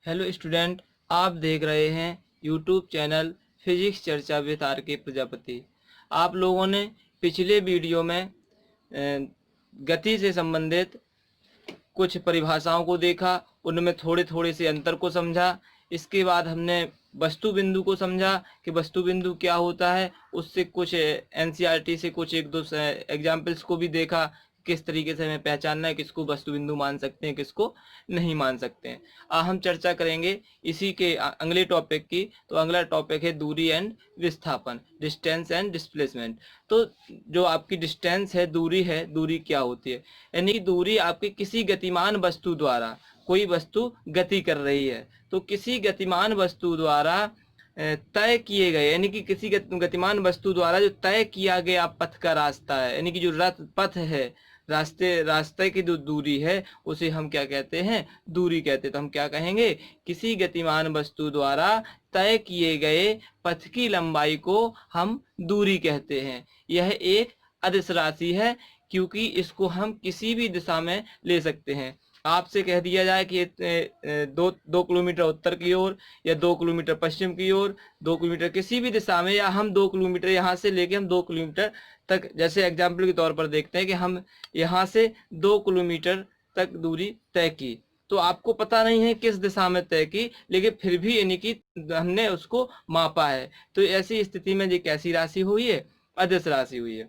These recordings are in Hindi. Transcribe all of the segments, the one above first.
हेलो स्टूडेंट, आप देख रहे हैं यूट्यूब चैनल फिजिक्स चर्चा विद आर के प्रजापति। आप लोगों ने पिछले वीडियो में गति से संबंधित कुछ परिभाषाओं को देखा, उनमें थोड़े थोड़े से अंतर को समझा। इसके बाद हमने वस्तु बिंदु को समझा कि वस्तु बिंदु क्या होता है। उससे कुछ एनसीईआरटी से कुछ एक दो एग्जाम्पल्स को भी देखा, किस तरीके से हमें पहचानना है, किसको वस्तु बिंदु मान सकते हैं, किसको नहीं मान सकते हैं। हम चर्चा करेंगे इसी के अगले टॉपिक की। तो अगला टॉपिक है दूरी एंड विस्थापन, डिस्टेंस एंड डिस्प्लेसमेंट। तो जो आपकी डिस्टेंस है, दूरी है, दूरी क्या होती है? यानी दूरी आपकी किसी गतिमान वस्तु द्वारा, कोई वस्तु गति कर रही है तो किसी गतिमान वस्तु द्वारा तय किए गए, यानी कि किसी गतिमान वस्तु द्वारा जो तय किया गया पथ का रास्ता है, यानी कि जो पथ है, रास्ते की जो दूरी है, उसे हम क्या कहते हैं? दूरी कहते हैं। तो हम क्या कहेंगे? किसी गतिमान वस्तु द्वारा तय किए गए पथ की लंबाई को हम दूरी कहते हैं। यह एक अदिश राशि है, क्योंकि इसको हम किसी भी दिशा में ले सकते हैं। आपसे कह दिया जाए कि 2 किलोमीटर उत्तर की ओर, या 2 किलोमीटर पश्चिम की ओर, 2 किलोमीटर किसी भी दिशा में, या हम 2 किलोमीटर यहाँ से लेके हम 2 किलोमीटर तक, जैसे एग्जाम्पल के तौर पर देखते हैं कि हम यहाँ से 2 किलोमीटर तक दूरी तय की, तो आपको पता नहीं है किस दिशा में तय की, लेकिन फिर भी यानी कि हमने उसको मापा है। तो ऐसी स्थिति में ये कैसी राशि हुई है? अदिश राशि हुई है।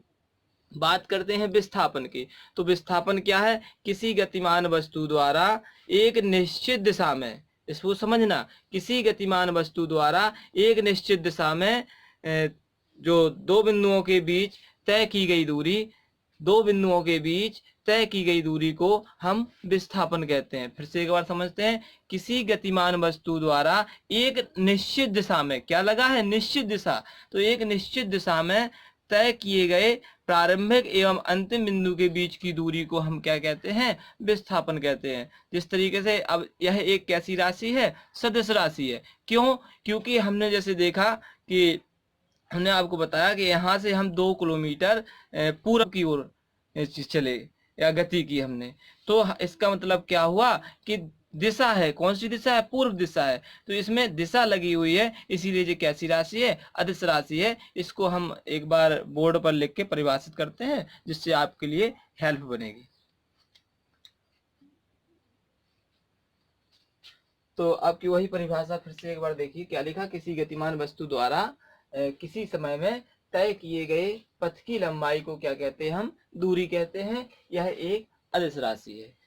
बात करते हैं विस्थापन की। तो विस्थापन क्या है? किसी गतिमान वस्तु द्वारा एक निश्चित दिशा में, इसको समझना, किसी गतिमान वस्तु द्वारा एक निश्चित दिशा में जो दो बिंदुओं के बीच तय की गई दूरी, दो बिंदुओं के बीच तय की गई दूरी को हम विस्थापन कहते हैं। फिर से एक बार समझते हैं। किसी गतिमान वस्तु द्वारा एक निश्चित दिशा में, क्या लगा है? निश्चित दिशा। तो एक निश्चित दिशा में तय किए गए प्रारंभिक एवं अंतिम बिंदु के बीच की दूरी को हम क्या कहते हैं? विस्थापन कहते हैं। जिस तरीके से अब यह एक कैसी राशि है? सदिश राशि है। क्यों? क्योंकि हमने जैसे देखा कि हमने आपको बताया कि यहाँ से हम 2 किलोमीटर पूर्व की ओर चले, या गति की हमने, तो इसका मतलब क्या हुआ कि दिशा है, कौन सी दिशा है? पूर्व दिशा है। तो इसमें दिशा लगी हुई है, इसीलिए ये कैसी राशि है? अदिश राशि है। इसको हम एक बार बोर्ड पर लिख के परिभाषित करते हैं, जिससे आपके लिए हेल्प बनेगी। तो आपकी वही परिभाषा फिर से एक बार देखिए, क्या लिखा? किसी गतिमान वस्तु द्वारा किसी समय में तय किए गए पथ की लंबाई को क्या कहते हैं? हम दूरी कहते हैं। यह एक अदिश राशि है।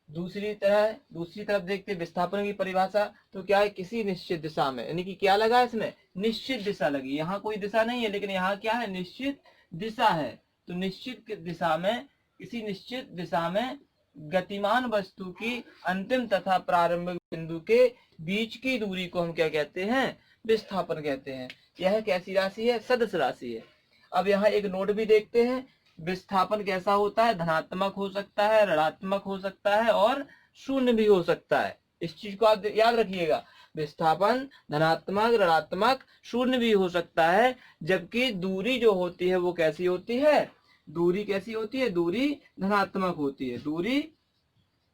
दूसरी तरफ देखते हैं विस्थापन की परिभाषा। तो क्या है? किसी निश्चित दिशा में, यानी कि क्या लगा इसमें? निश्चित दिशा लगी। यहाँ कोई दिशा नहीं है, लेकिन यहाँ क्या है? निश्चित दिशा है। तो निश्चित दिशा में, किसी निश्चित दिशा में गतिमान वस्तु की अंतिम तथा प्रारंभिक बिंदु के बीच की दूरी को हम क्या कहते हैं? विस्थापन कहते हैं। यह कैसी राशि है? सदिश राशि है। अब यहाँ एक नोट भी देखते हैं। विस्थापन कैसा होता है? धनात्मक हो सकता है, ऋणात्मक हो सकता है, और शून्य भी हो सकता है। इस चीज को आप याद रखिएगा। विस्थापन धनात्मक, ऋणात्मक, शून्य भी हो सकता है। जबकि दूरी जो होती है वो कैसी होती है? दूरी कैसी होती है? दूरी धनात्मक होती है। दूरी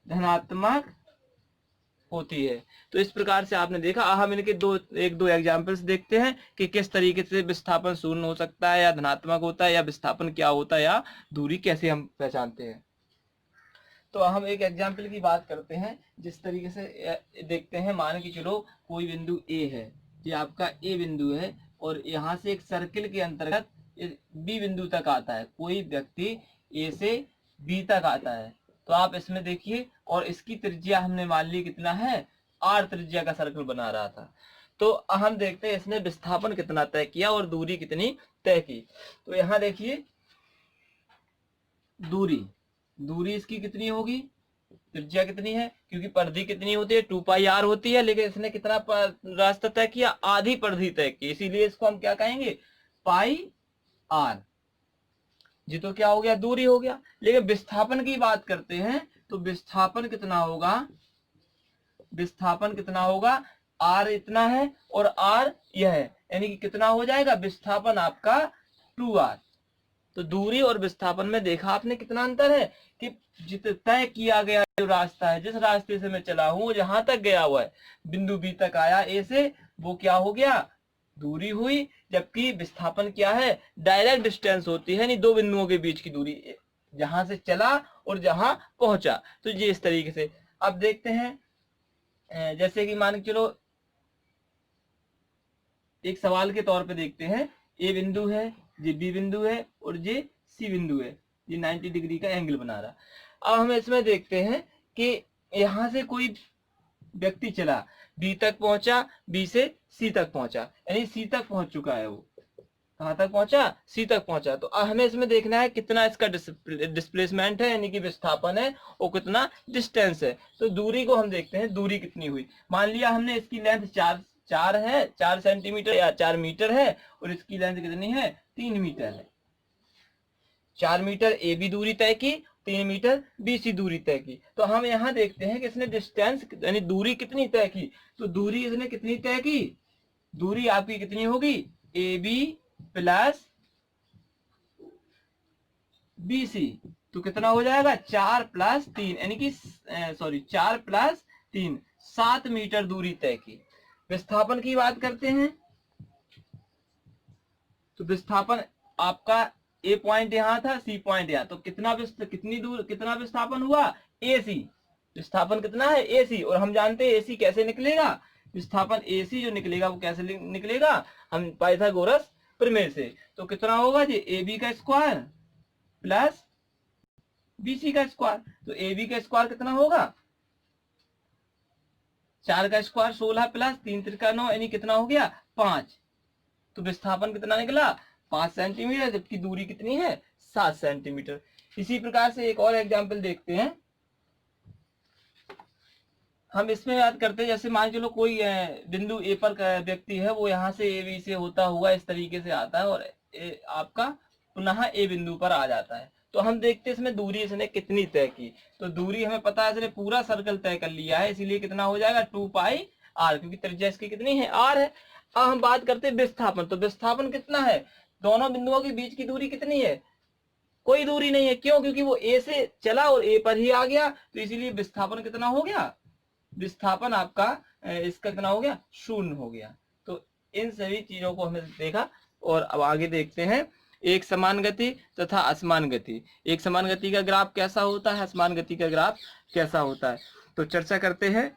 धनात्मक होती है। तो इस प्रकार से आपने देखा। हम इनके एक दो एग्जांपल्स देखते हैं कि किस तरीके से विस्थापन शून्य हो सकता है, या धनात्मक होता है, या विस्थापन क्या होता है, या दूरी कैसे हम पहचानते हैं। तो हम एक एग्जाम्पल की बात करते हैं। जिस तरीके से देखते हैं, मान के चलो कोई बिंदु ए है, ये आपका ए बिंदु है, और यहाँ से एक सर्किल के अंतर्गत बी बिंदु तक आता है। कोई व्यक्ति ए से बी तक आता है। तो आप इसमें देखिए, और इसकी त्रिज्या हमने मान ली कितना है? आर त्रिज्या का सर्कल बना रहा था। तो हम देखते हैं इसने विस्थापन कितना तय किया और दूरी कितनी तय की। तो यहाँ देखिए, दूरी इसकी कितनी होगी? त्रिज्या कितनी है? क्योंकि परिधि कितनी होती है? 2πr होती है। लेकिन इसने कितना रास्ता तय किया? आधी परिधि तय की, इसीलिए इसको हम क्या कहेंगे? पाई आर। जी, तो क्या हो गया? दूरी हो गया। लेकिन विस्थापन की बात करते हैं, तो विस्थापन कितना होगा? विस्थापन कितना होगा? आर इतना है और आर यह है, यानी कि कितना हो जाएगा विस्थापन आपका? 2r। तो दूरी और विस्थापन में देखा आपने कितना अंतर है कि तय किया गया जो रास्ता है, जिस रास्ते से मैं चला हूं जहां तक गया हुआ है, बिंदु बी तक आया ए से, वो क्या हो गया, दूरी हुई। जबकि विस्थापन क्या है, डायरेक्ट डिस्टेंस होती है, नहीं दो बिंदुओं के बीच की दूरी, जहां से चला और जहां पहुंचा। तो ये इस तरीके से अब देखते हैं, जैसे कि मान के चलो एक सवाल के तौर पे देखते हैं, ए बिंदु है, ये बी बिंदु है और ये सी बिंदु है, ये 90 डिग्री का एंगल बना रहा। अब हम इसमें देखते हैं कि यहां से कोई व्यक्ति चला, बी तक पहुंचा, बी से सी तक पहुंचा, यानी सी तक पहुंच चुका है, वो कहां तक पहुंचा, सी तक पहुंचा। तो हमें इसमें देखना है कितना इसका डिस्प्लेसमेंट है, यानी कि विस्थापन है, और कितना डिस्टेंस है। तो दूरी को हम देखते हैं, दूरी कितनी हुई। मान लिया हमने इसकी लेंथ 4 सेंटीमीटर या 4 मीटर है, और इसकी लेंथ कितनी है, 3 मीटर है। 4 मीटर ए बी दूरी तय की, 3 मीटर बी सी दूरी तय की। तो हम यहाँ देखते हैं कि इसने डिस्टेंस यानी दूरी कितनी तय की। तो दूरी इसने कितनी तय की, दूरी आपकी कितनी होगी, A B plus B C. तो कितना हो जाएगा, 4 प्लस 3, यानी कि 4 प्लस 3, 7 मीटर दूरी तय की। विस्थापन की बात करते हैं, तो विस्थापन आपका ए पॉइंट यहां था, सी पॉइंट यहां, तो कितना विस्थापन हुआ, ए सी। विस्थापन कितना है, ए सी। और हम जानते हैं ए सी कैसे निकलेगा, विस्थापन ए सी जो निकलेगा वो कैसे निकलेगा, हम पाइथागोरस प्रमेय से। तो कितना होगा जी, ए बी का स्क्वायर प्लस बी सी का स्क्वायर। तो ए बी का स्क्वायर कितना होगा, 4 का स्क्वायर 16 प्लस 3 त्रिका 9, यानी कितना हो गया, 5। तो विस्थापन कितना निकला, 5 सेंटीमीटर, जबकि दूरी कितनी है, 7 सेंटीमीटर। इसी प्रकार से एक और एग्जाम्पल देखते हैं। हम इसमें याद करते हैं, जैसे मान चलो कोई बिंदु ए पर व्यक्ति है, वो यहाँ से ए बी से होता हुआ इस तरीके से आता है, और आपका पुनः ए बिंदु पर आ जाता है। तो हम देखते हैं इसमें दूरी इसने कितनी तय की। तो दूरी हमें पता है, इसने पूरा सर्कल तय कर लिया है, इसीलिए कितना हो जाएगा, 2 पाई आर, क्योंकि त्रिज्या इसकी कितनी है, आर है। अब हम बात करते हैं विस्थापन। तो विस्थापन कितना है, दोनों बिंदुओं के बीच की दूरी कितनी है, कोई दूरी नहीं है। क्यों, क्योंकि वो ए से चला और ए पर ही आ गया, तो इसीलिए विस्थापन कितना हो गया, विस्थापन आपका इसका कितना हो गया, 0 हो गया। तो इन सभी चीजों को हमने देखा। और अब आगे देखते हैं, एक समान गति तथा असमान गति। एक समान गति का ग्राफ कैसा होता है, असमान गति का ग्राफ कैसा होता है, तो चर्चा करते हैं।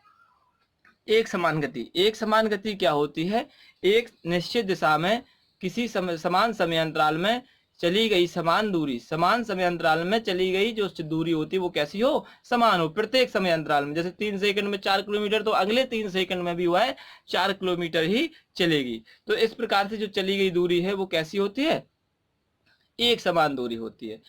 एक समान गति, एक समान गति क्या होती है, एक निश्चित दिशा में किसी समान समय अंतराल में चली गई समान दूरी, समान समय अंतराल में चली गई जो दूरी होती है वो कैसी हो, समान हो, प्रत्येक समय अंतराल में। जैसे 3 सेकंड में 4 किलोमीटर, तो अगले 3 सेकंड में भी हुआ है 4 किलोमीटर ही चलेगी। तो इस प्रकार से जो चली गई दूरी है वो कैसी होती है, एक समान दूरी होती है।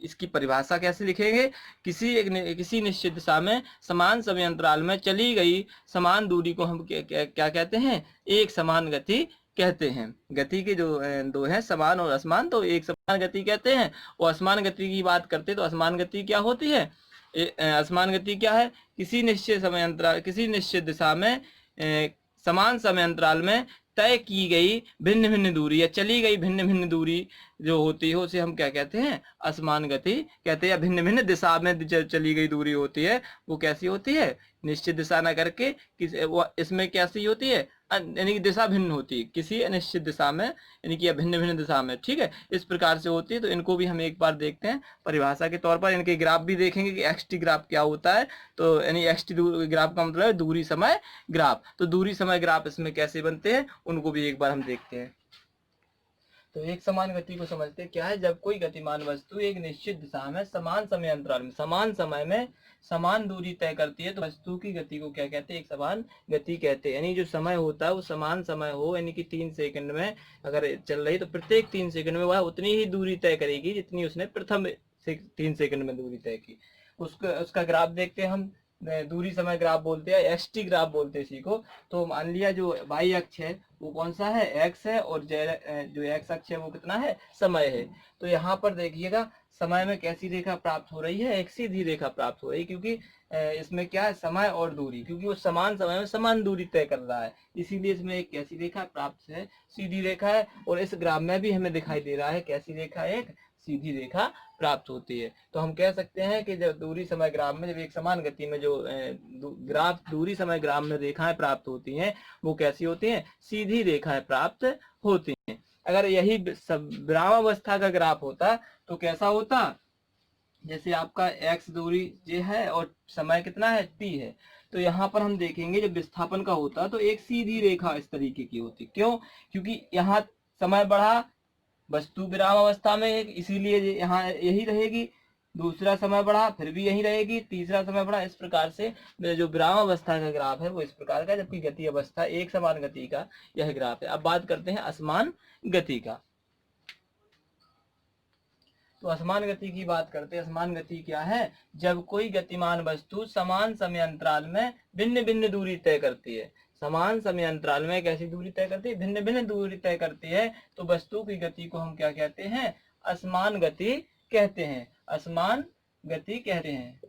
इसकी परिभाषा कैसे लिखेंगे, किसी निश्चित दिशा में समान समय अंतराल में चली गई समान दूरी को हम क्या कहते हैं, एक समान गति कहते हैं। गति के जो दो हैं, समान और असमान, तो एक समान गति कहते हैं। और असमान गति की बात करते हैं, तो असमान गति क्या होती है, असमान गति क्या है, किसी निश्चित समय अंतराल, किसी निश्चित दिशा में समान समय अंतराल में तय की गई भिन्न भिन्न दूरी या चली गई भिन्न भिन्न दूरी जो होती है उसे हम क्या कहते हैं, असमान गति कहते हैं। या भिन्न भिन्न दिशा में चली गई दूरी होती है वो कैसी होती है, निश्चित दिशा ना करके इसमें कैसी होती है, यानी कि दिशा भिन्न होती है, किसी अनिश्चित दिशा में, यानी कि भिन्न भिन्न दिशा में, ठीक है, इस प्रकार से होती है। तो इनको भी हम एक बार देखते हैं परिभाषा के तौर पर। इनके ग्राफ भी देखेंगे कि एक्सटी ग्राफ क्या होता है। तो यानी एक्सटी ग्राफ का मतलब है दूरी समय ग्राफ। तो दूरी समय ग्राफ इसमें कैसे बनते हैं उनको भी एक बार हम देखते हैं। तो एक समान गति को समझते क्या है, जब कोई गतिमान वस्तु एक निश्चित दिशा में समान समय अंतराल में समान समय में समान दूरी तय करती है, तो वस्तु की गति को क्या कहते हैं, एक समान गति कहते हैं। यानी जो समय होता है वो समान समय हो, यानी कि 3 सेकंड में अगर चल रही तो प्रत्येक 3 सेकंड में वह उतनी ही दूरी तय करेगी जितनी उसने प्रथम 3 सेकंड में दूरी तय की। उसका ग्राफ देखते हैं हम, दूरी समय ग्राफ बोलते हैं, एक्सटी ग्राफ बोलते हैं इसी को। तो मान लिया जो वाई अक्ष है वो कौन सा है, एक्स है, और जो एक्स अक्ष है वो कितना है, समय है। तो यहाँ पर देखिएगा समय में कैसी रेखा प्राप्त हो रही है, एक सीधी रेखा प्राप्त हो रही है, क्योंकि इसमें क्या है, समय और दूरी, क्योंकि वो समान समय में समान दूरी तय कर रहा है, इसीलिए इसमें एक कैसी रेखा प्राप्त है, सीधी रेखा है। और इस ग्राफ में भी हमें दिखाई दे रहा है कैसी रेखा, एक सीधी रेखा प्राप्त होती है। तो हम कह सकते हैं कि जब दूरी समय ग्राफ में, जब एक समान गति में जो ग्राफ दूरी समय ग्राफ में रेखाएं प्राप्त होती हैं वो कैसी होती हैं, सीधी रेखाएं प्राप्त होती हैं। अगर यही विरामावस्था का ग्राफ होता तो कैसा होता, जैसे आपका x दूरी ये है और समय कितना है t है, तो यहाँ पर हम देखेंगे जब विस्थापन का होता तो एक सीधी रेखा इस तरीके की होती। क्यों, क्योंकि यहाँ समय बढ़ा, वस्तु विराम अवस्था में है, इसीलिए यहाँ यही रहेगी, दूसरा समय बढ़ा फिर भी यही रहेगी, तीसरा समय बढ़ा, इस प्रकार से जो विराम अवस्था का ग्राफ है वो इस प्रकार का, जबकि गति अवस्था एक समान गति का यह ग्राफ है। अब बात करते हैं असमान गति का। तो असमान गति की बात करते हैं। असमान गति क्या है, जब कोई गतिमान वस्तु समान समय अंतराल में भिन्न भिन्न दूरी तय करती है। समान समय अंतराल में कैसी दूरी तय करती है, भिन्न भिन्न दूरी तय करती है, तो वस्तु की गति को हम क्या कहते हैं, असमान गति कहते हैं। असमान गति कहते हैं,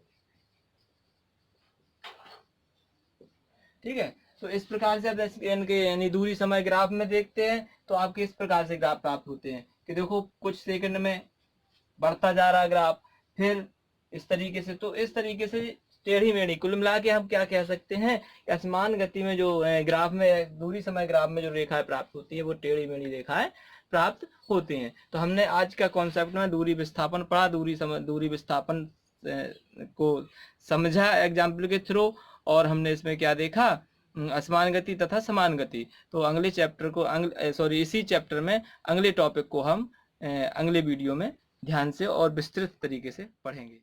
ठीक है। तो इस प्रकार से अब इनके यानी दूरी समय ग्राफ में देखते हैं तो आपके इस प्रकार से ग्राफ प्राप्त होते हैं कि देखो कुछ सेकंड में बढ़ता जा रहा ग्राफ, फिर इस तरीके से, तो इस तरीके से टेढ़ी मेढ़ी, कुल मिला के हम क्या कह सकते हैं, असमान गति में जो ग्राफ में दूरी समय ग्राफ में जो रेखाएं प्राप्त होती है वो टेढ़ी मेढ़ी रेखाएं प्राप्त होती हैं। तो हमने आज का कॉन्सेप्ट में दूरी विस्थापन पढ़ा, दूरी विस्थापन को समझा एग्जाम्पल के थ्रू, और हमने इसमें क्या देखा, असमान गति तथा समान गति। तो अगले चैप्टर को इसी चैप्टर में अगले टॉपिक को हम अगले वीडियो में ध्यान से और विस्तृत तरीके से पढ़ेंगे।